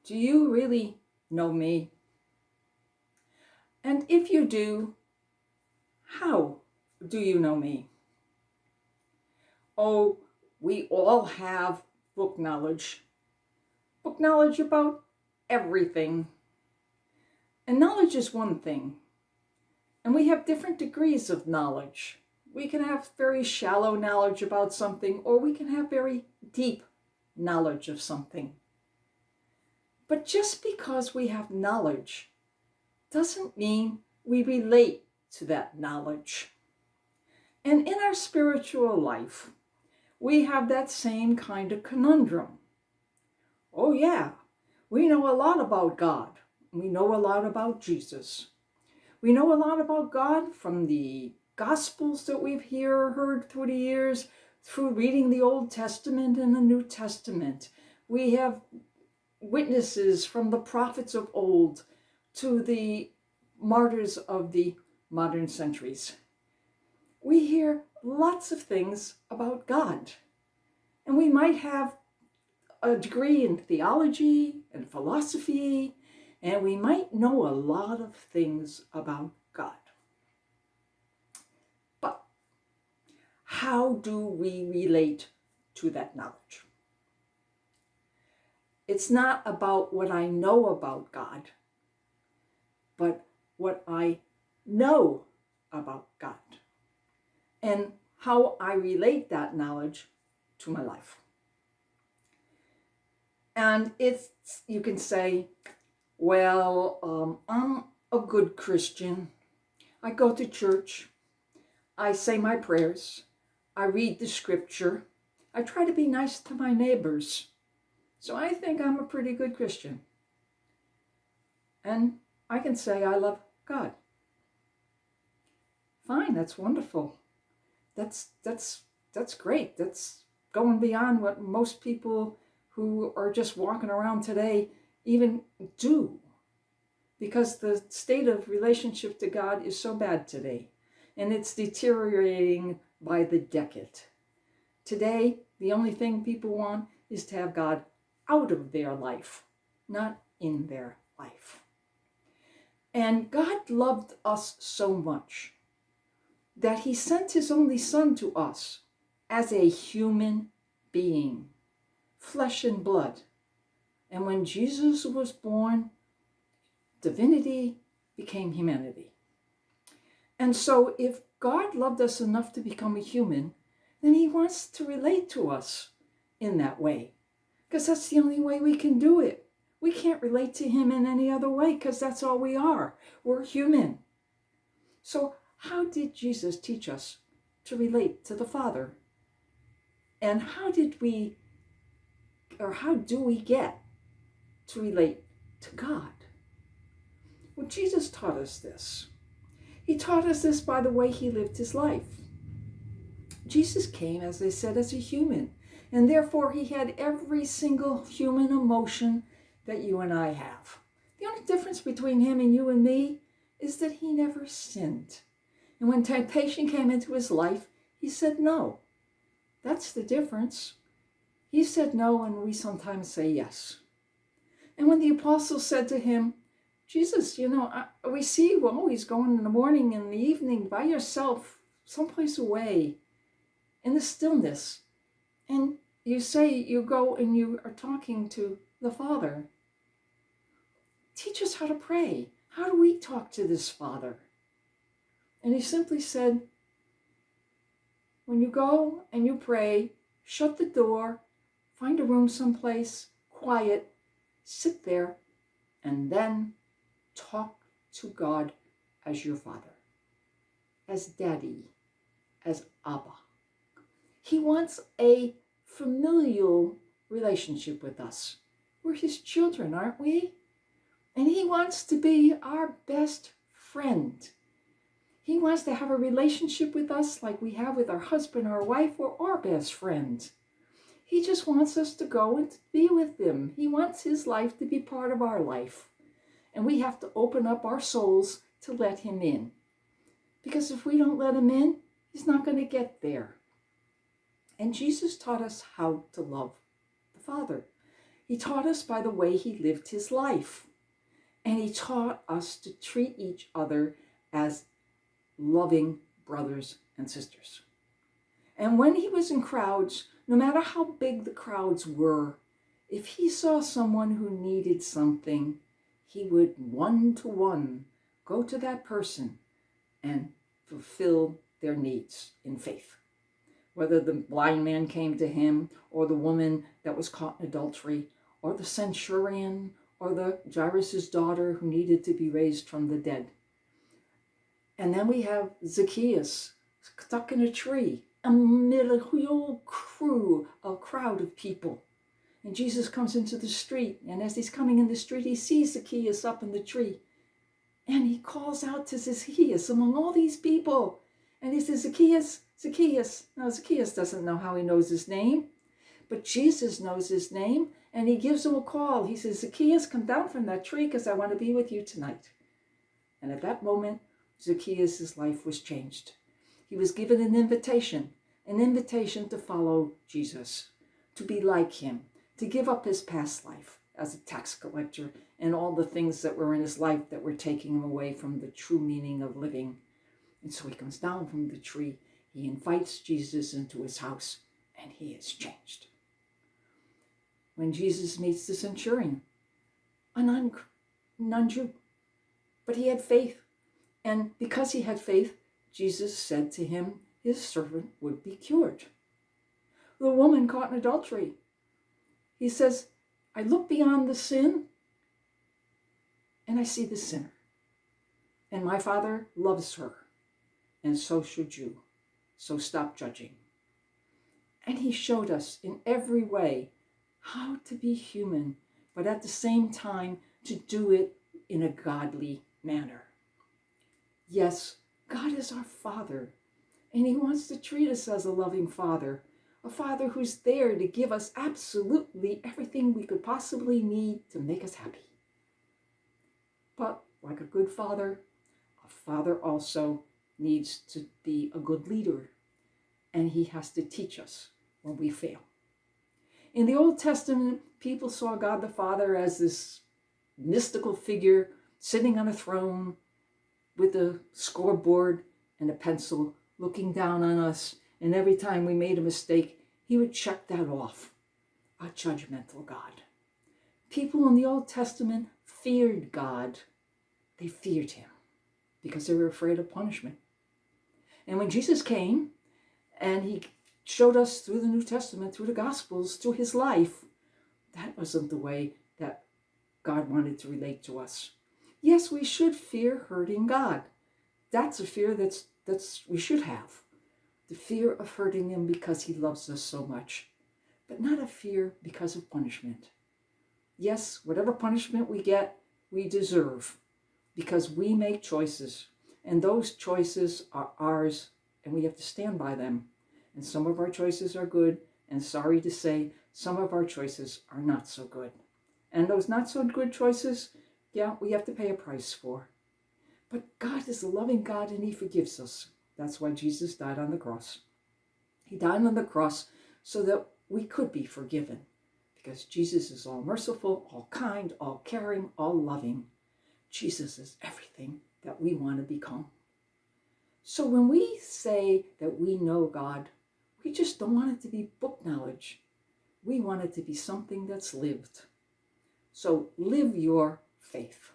Do you really know me? And if you do, how do you know me? Oh, we all have book knowledge about everything. And knowledge is one thing, and we have different degrees of knowledge. We can have very shallow knowledge about something, or we can have very deep knowledge of something. But just because we have knowledge doesn't mean we relate to that knowledge. And in our spiritual life, we have that same kind of conundrum. Oh yeah, we know a lot about God. We know a lot about Jesus. We know a lot about God from the Gospels that we've heard through the years, through reading the Old Testament and the New Testament. We have witnesses from the prophets of old to the martyrs of the modern centuries. We hear lots of things about God. And we might have a degree in theology and philosophy, and we might know a lot of things about God. But how do we relate to that knowledge? It's not about what I know about God, but what I know about God and how I relate that knowledge to my life. And you can say, well, I'm a good Christian. I go to church. I say my prayers. I read the scripture. I try to be nice to my neighbors. So I think I'm a pretty good Christian. And I can say I love God. Fine, that's wonderful. That's great. That's going beyond what most people who are just walking around today even do. Because the state of relationship to God is so bad today. And it's deteriorating by the decade. Today, the only thing people want is to have God out of their life, not in their life. And God loved us so much that he sent his only son to us as a human being, flesh and blood. And when Jesus was born, divinity became humanity. And so if God loved us enough to become a human, then he wants to relate to us in that way, because that's the only way we can do it. We can't relate to him in any other way, because that's all we are. We're human. So how did Jesus teach us to relate to the Father? And how do we get to relate to God? Well, Jesus taught us this. He taught us this by the way he lived his life. Jesus came, as I said, as a human, and therefore he had every single human emotion that you and I have. The only difference between him and you and me is that he never sinned. And when temptation came into his life, he said no. That's the difference. He said no, and we sometimes say yes. And when the apostles said to him, Jesus, we see you always going in the morning and in the evening by yourself, someplace away, in the stillness. And you say you go and you are talking to the Father. Teach us how to pray. How do we talk to this Father? And he simply said, when you go and you pray, shut the door, find a room someplace, quiet, sit there, and then talk to God as your Father, as Daddy, as Abba. He wants a familial relationship with us. We're his children, aren't we? And he wants to be our best friend. He wants to have a relationship with us like we have with our husband or wife or our best friend. He just wants us to go and to be with him. He wants his life to be part of our life. And we have to open up our souls to let him in. Because if we don't let him in, he's not going to get there. And Jesus taught us how to love the Father. He taught us by the way he lived his life. And he taught us to treat each other as loving brothers and sisters. And when he was in crowds, no matter how big the crowds were, if he saw someone who needed something, he would one-to-one go to that person and fulfill their needs in faith. Whether the blind man came to him, or the woman that was caught in adultery, or the centurion, or the Jairus' daughter who needed to be raised from the dead. And then we have Zacchaeus stuck in a tree amid a whole crowd of people. And Jesus comes into the street, and as he's coming in the street, he sees Zacchaeus up in the tree. And he calls out to Zacchaeus among all these people. And he says, Zacchaeus, Zacchaeus. Now, Zacchaeus doesn't know how he knows his name, but Jesus knows his name, and he gives him a call. He says, Zacchaeus, come down from that tree because I want to be with you tonight. And at that moment, Zacchaeus' life was changed. He was given an invitation to follow Jesus, to be like him, to give up his past life as a tax collector and all the things that were in his life that were taking him away from the true meaning of living. And so he comes down from the tree, he invites Jesus into his house, and he is changed. When Jesus meets the centurion, a non-Jew, but he had faith. And because he had faith, Jesus said to him, his servant would be cured. The woman caught in adultery, he says, I look beyond the sin and I see the sinner. And my Father loves her, and so should you. So stop judging. And he showed us in every way how to be human, but at the same time to do it in a godly manner. Yes, God is our Father, and he wants to treat us as a loving Father, a Father who's there to give us absolutely everything we could possibly need to make us happy. But like a good father, a father also needs to be a good leader, and he has to teach us when we fail. In the Old Testament, people saw God the Father as this mystical figure sitting on a throne with a scoreboard and a pencil looking down on us, and every time we made a mistake, he would check that off. A judgmental God. People in the Old Testament feared God. They feared him because they were afraid of punishment. And when Jesus came and he showed us through the New Testament, through the Gospels, through his life, that wasn't the way that God wanted to relate to us. Yes, we should fear hurting God. That's a fear that's we should have. The fear of hurting him because he loves us so much, but not a fear because of punishment. Yes, whatever punishment we get, we deserve because we make choices, and those choices are ours, and we have to stand by them. And some of our choices are good, and sorry to say, some of our choices are not so good. And those not so good choices, yeah, we have to pay a price for. But God is a loving God, and he forgives us. That's why Jesus died on the cross. He died on the cross so that we could be forgiven, because Jesus is all merciful, all kind, all caring, all loving. Jesus is everything that we want to become. So when we say that we know God, we just don't want it to be book knowledge. We want it to be something that's lived. So live your faith.